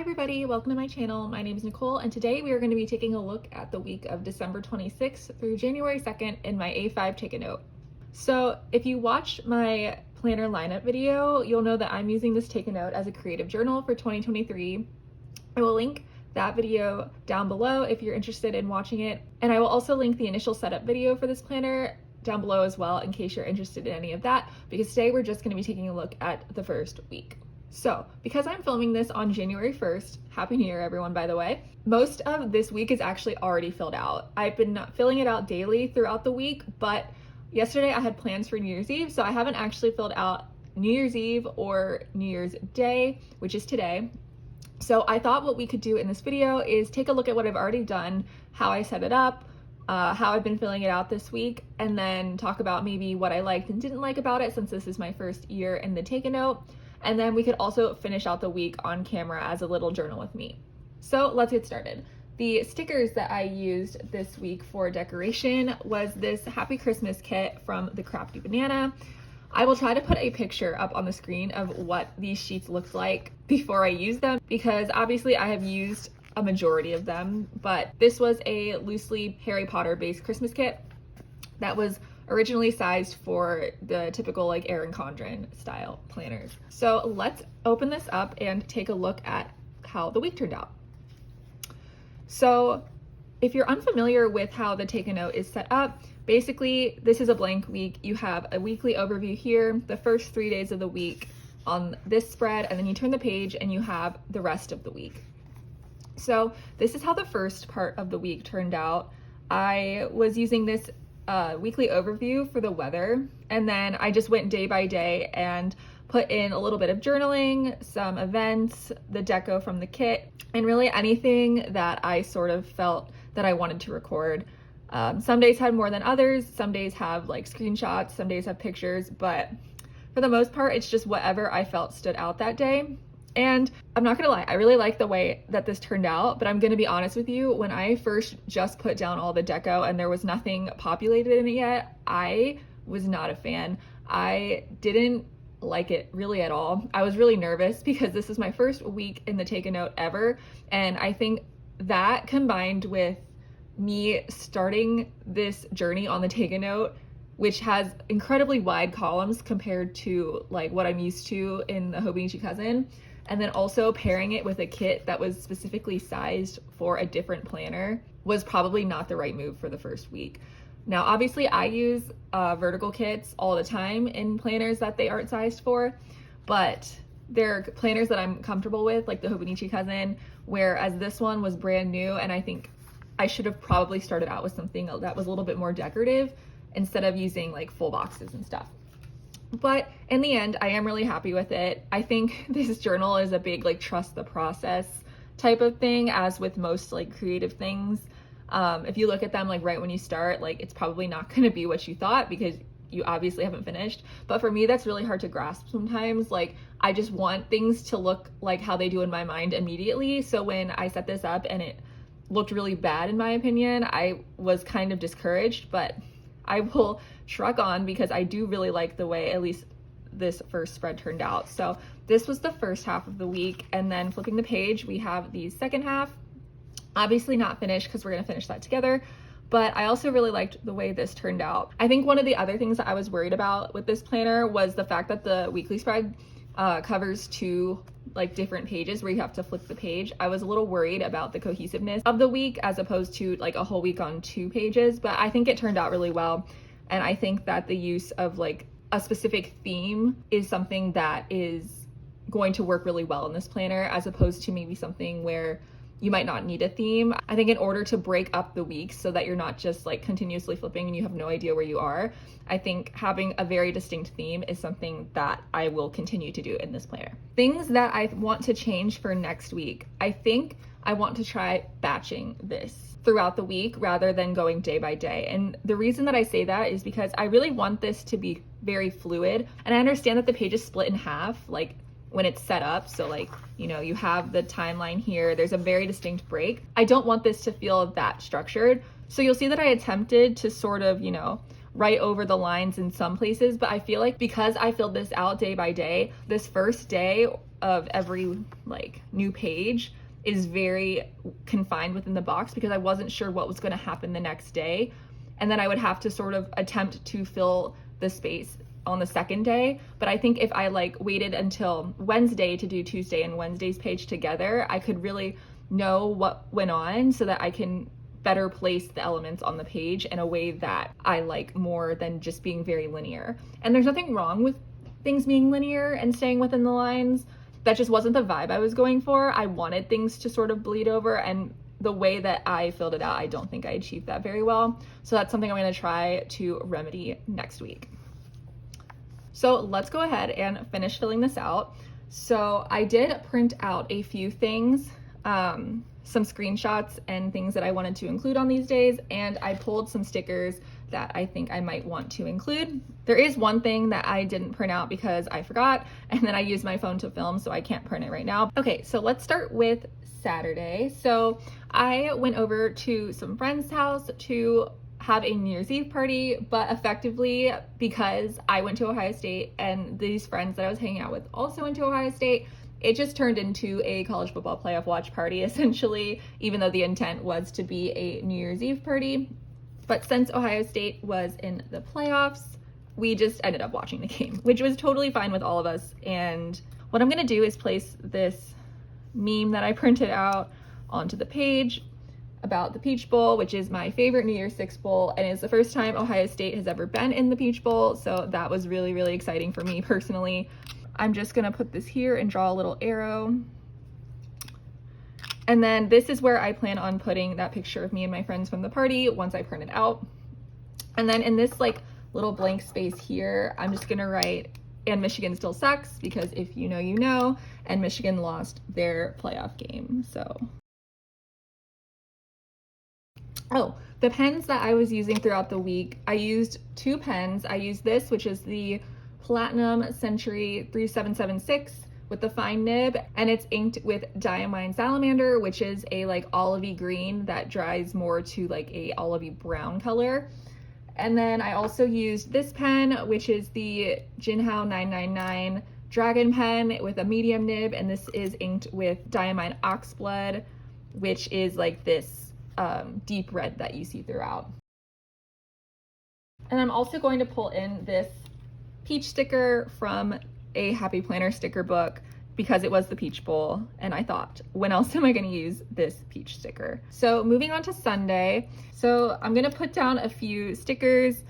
everybody, welcome to my channel. My name is Nicole and today we are going to be taking a look at the week of December 26th through January 2nd in my A5 Take a Note. So if you watched my planner lineup video, you'll know that I'm using this Take a Note as a creative journal for 2023. I will link that video down below if you're interested in watching it, and I will also link the initial setup video for this planner down below as well in case you're interested in any of that, because today we're just going to be taking a look at the first week. So, because I'm filming this on January 1st, Happy New Year everyone, by the way, most of this week is actually already filled out. I've been filling it out daily throughout the week, but yesterday I had plans for New Year's Eve, so I haven't actually filled out New Year's Eve or New Year's Day, which is today. So I thought what we could do in this video is take a look at what I've already done, how I set it up, how I've been filling it out this week, and then talk about maybe what I liked and didn't like about it since this is my first year in the Take a Note. And then we could also finish out the week on camera as a little journal with me. So let's get started. The stickers that I used this week for decoration was this Happy Christmas kit from the Crafty Banana. I will try to put a picture up on the screen of what these sheets looked like before I use them, because obviously I have used a majority of them, but this was a loosely Harry Potter based Christmas kit that was originally sized for the typical like Erin Condren style planners. So let's open this up and take a look at how the week turned out. So if you're unfamiliar with how the Take a Note is set up, basically this is a blank week. You have a weekly overview here, the first 3 days of the week on this spread, and then you turn the page and you have the rest of the week. So this is how the first part of the week turned out. I was using this weekly overview for the weather, and then I just went day by day and put in a little bit of journaling, some events, the deco from the kit, and really anything that I sort of felt that I wanted to record. Some days had more than others, some days have like screenshots, some days have pictures, but for the most part it's just whatever I felt stood out that day. And I'm not gonna lie, I really like the way that this turned out, but I'm gonna be honest with you, when I first just put down all the deco and there was nothing populated in it yet, I was not a fan. I didn't like it really at all. I was really nervous because this is my first week in the Take a Note ever, and I think that combined with me starting this journey on the Take a Note, which has incredibly wide columns compared to like what I'm used to in the Hobonichi Cousin, and then also pairing it with a kit that was specifically sized for a different planner, was probably not the right move for the first week. Now, obviously I use vertical kits all the time in planners that they aren't sized for, but they're planners that I'm comfortable with, like the Hobonichi Cousin, whereas this one was brand new, and I think I should have probably started out with something that was a little bit more decorative instead of using like full boxes and stuff. But in the end, I am really happy with it. I think this journal is a big like trust the process type of thing, as with most like creative things. If you look at them like right when you start, like it's probably not going to be what you thought because you obviously haven't finished. But for me, that's really hard to grasp sometimes. Like I just want things to look like how they do in my mind immediately. So when I set this up and it looked really bad in my opinion, I was kind of discouraged, but I will shrug on because I do really like the way at least this first spread turned out. So this was the first half of the week, and then flipping the page we have the second half. Obviously not finished because we're going to finish that together, but I also really liked the way this turned out. I think one of the other things that I was worried about with this planner was the fact that the weekly spread covers two like different pages where you have to flip the page. I was a little worried about the cohesiveness of the week as opposed to like a whole week on 2 pages, but I think it turned out really well. And I think that the use of like a specific theme is something that is going to work really well in this planner, as opposed to maybe something where you might not need a theme. I think in order to break up the weeks so that you're not just like continuously flipping and you have no idea where you are, I think having a very distinct theme is something that I will continue to do in this planner. Things that I want to change for next week. I think I want to try batching this throughout the week rather than going day by day. And the reason that I say that is because I really want this to be very fluid. And I understand that the page is split in half, like when it's set up. So like, you know, you have the timeline here, there's a very distinct break. I don't want this to feel that structured. So you'll see that I attempted to sort of, you know, write over the lines in some places, but I feel like because I filled this out day by day, this first day of every like new page is very confined within the box because I wasn't sure what was going to happen the next day. And then I would have to sort of attempt to fill the space on the second day. But I think if I like waited until Wednesday to do Tuesday and Wednesday's page together, I could really know what went on so that I can better place the elements on the page in a way that I like more than just being very linear. And there's nothing wrong with things being linear and staying within the lines. That just wasn't the vibe I was going for. I wanted things to sort of bleed over, and the way that I filled it out, I don't think I achieved that very well. So that's something I'm going to try to remedy next week. So let's go ahead and finish filling this out. So I did print out a few things, some screenshots and things that I wanted to include on these days, and I pulled some stickers that I think I might want to include. There is one thing that I didn't print out because I forgot, and then I used my phone to film, so I can't print it right now. Okay, so let's start with Saturday. So I went over to some friend's house to have a New Year's Eve party, but effectively, because I went to Ohio State and these friends that I was hanging out with also went to Ohio State, it just turned into a college football playoff watch party, essentially, even though the intent was to be a New Year's Eve party. But since Ohio State was in the playoffs, we just ended up watching the game, which was totally fine with all of us. And what I'm gonna do is place this meme that I printed out onto the page about the Peach Bowl, which is my favorite New Year's Six Bowl, and it's the first time Ohio State has ever been in the Peach Bowl, so that was really, really exciting for me personally. I'm just gonna put this here and draw a little arrow. And then this is where I plan on putting that picture of me and my friends from the party once I print it out. And then in this like little blank space here, I'm just gonna write, and Michigan still sucks, because if you know, you know, and Michigan lost their playoff game, so. Oh, the pens that I was using throughout the week, I used two pens. I used this, which is the Platinum Century 3776 with the fine nib, and it's inked with Diamine Salamander, which is a like olivey green that dries more to like a olivey brown color. And then I also used this pen, which is the Jinhao 999 Dragon pen with a medium nib, and this is inked with Diamine Oxblood, which is like this deep red that you see throughout. And I'm also going to pull in this peach sticker from a Happy Planner sticker book because it was the Peach Bowl, and I thought, when else am I going to use this peach sticker? So moving on to Sunday, so I'm going to put down a few stickers.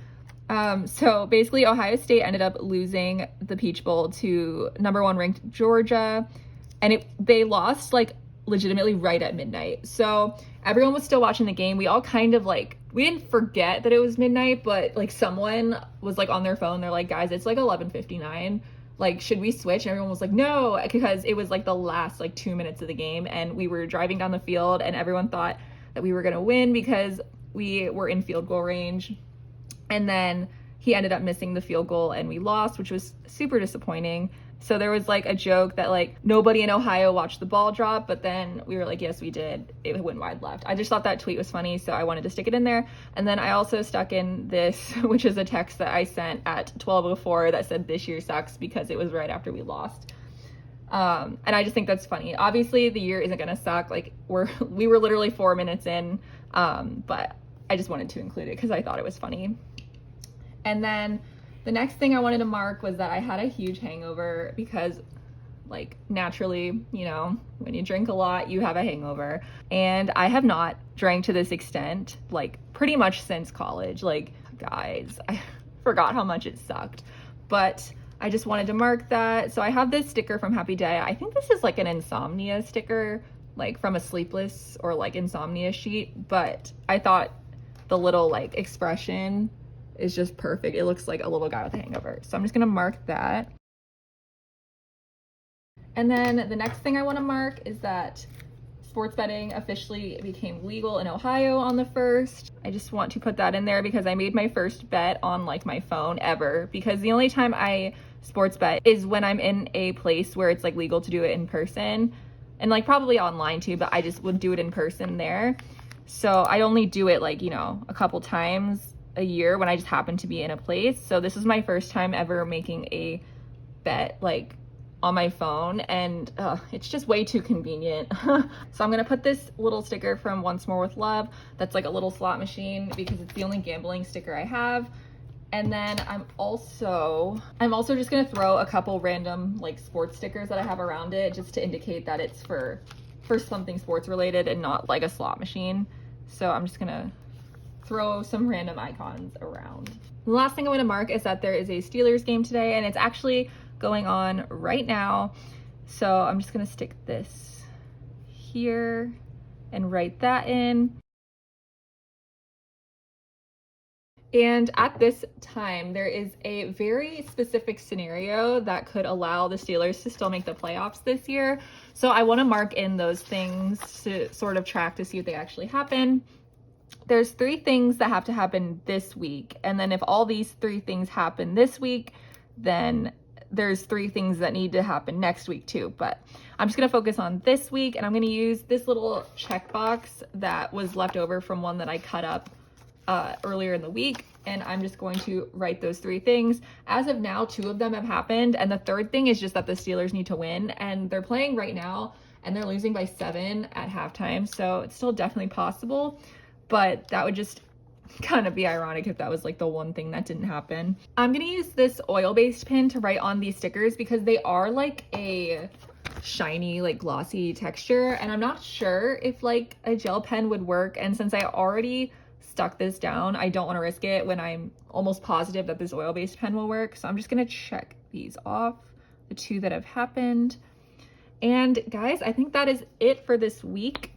So basically Ohio State ended up losing the Peach Bowl to #1 ranked Georgia, and they lost like legitimately right at midnight. So everyone was still watching the game. We all kind of like, we didn't forget that it was midnight, but like someone was like on their phone. They're like, guys, it's like 11:59. Like, should we switch? And everyone was like, no, because it was like the last like 2 minutes of the game, and we were driving down the field and everyone thought that we were going to win because we were in field goal range. And then he ended up missing the field goal and we lost, which was super disappointing. So there was like a joke that like nobody in Ohio watched the ball drop, but then we were like, yes, we did. It went wide left. I just thought that tweet was funny, so I wanted to stick it in there. And then I also stuck in this, which is a text that I sent at 12:04 that said this year sucks, because it was right after we lost. And I just think that's funny. Obviously the year isn't gonna suck. Like we were literally 4 minutes in, but I just wanted to include it because I thought it was funny. And then the next thing I wanted to mark was that I had a huge hangover because, like, naturally, you know, when you drink a lot, you have a hangover. And I have not drank to this extent, like, pretty much since college. Like, guys, I forgot how much it sucked. But I just wanted to mark that. So I have this sticker from Happy Day. I think this is like an insomnia sticker, like from a sleepless or like insomnia sheet. But I thought the little like expression is just perfect. It looks like a little guy with a hangover. So I'm just gonna mark that. And then the next thing I wanna mark is that sports betting officially became legal in Ohio on the 1st. I just want to put that in there because I made my first bet on like my phone ever, because the only time I sports bet is when I'm in a place where it's like legal to do it in person, and like probably online too, but I just would do it in person there. So I only do it like, you know, a couple times a year when I just happen to be in a place. So this is my first time ever making a bet like on my phone, and it's just way too convenient. So I'm gonna put this little sticker from Once More with Love that's like a little slot machine because it's the only gambling sticker I have. And then I'm also just gonna throw a couple random like sports stickers that I have around it just to indicate that it's for something sports related and not like a slot machine. So I'm just gonna throw some random icons around. The last thing I want to mark is that there is a Steelers game today, and it's actually going on right now. So I'm just gonna stick this here and write that in. And at this time, there is a very specific scenario that could allow the Steelers to still make the playoffs this year. So I want to mark in those things to sort of track to see if they actually happen. There's 3 things that have to happen this week. And then if all these 3 things happen this week, then there's 3 things that need to happen next week too. But I'm just going to focus on this week, and I'm going to use this little checkbox that was left over from one that I cut up earlier in the week, and I'm just going to write those 3 things. As of now, 2 of them have happened, and the 3rd thing is just that the Steelers need to win, and they're playing right now and they're losing by 7 at halftime, so it's still definitely possible, but that would just kind of be ironic if that was like the one thing that didn't happen. I'm gonna use this oil-based pen to write on these stickers because they are like a shiny, like glossy texture, and I'm not sure if like a gel pen would work, and since I already stuck this down, I don't want to risk it when I'm almost positive that this oil-based pen will work. So I'm just gonna check these off, the 2 that have happened. And guys, I think that is it for this week.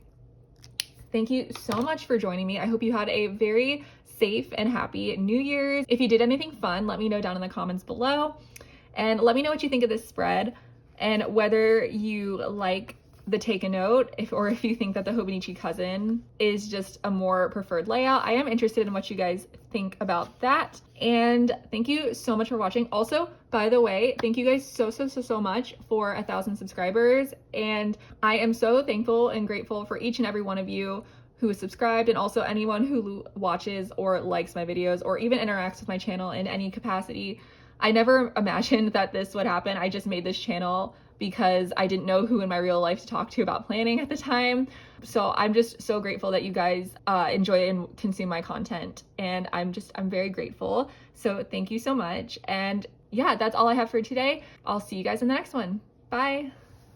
Thank you so much for joining me. I hope you had a very safe and happy New Year's. If you did anything fun, let me know down in the comments below, and let me know what you think of this spread and whether you like the take a note, or if you think that the Hobonichi cousin is just a more preferred layout. I am interested in what you guys think about that. And thank you so much for watching. Also, by the way, thank you guys so much for 1,000 subscribers. And I am so thankful and grateful for each and every one of you who is subscribed, and also anyone who watches or likes my videos or even interacts with my channel in any capacity. I never imagined that this would happen. I just made this channel because I didn't know who in my real life to talk to about planning at the time. So I'm just so grateful that you guys enjoy and consume my content, and I'm very grateful. So thank you so much. And yeah, that's all I have for today. I'll see you guys in the next one. Bye.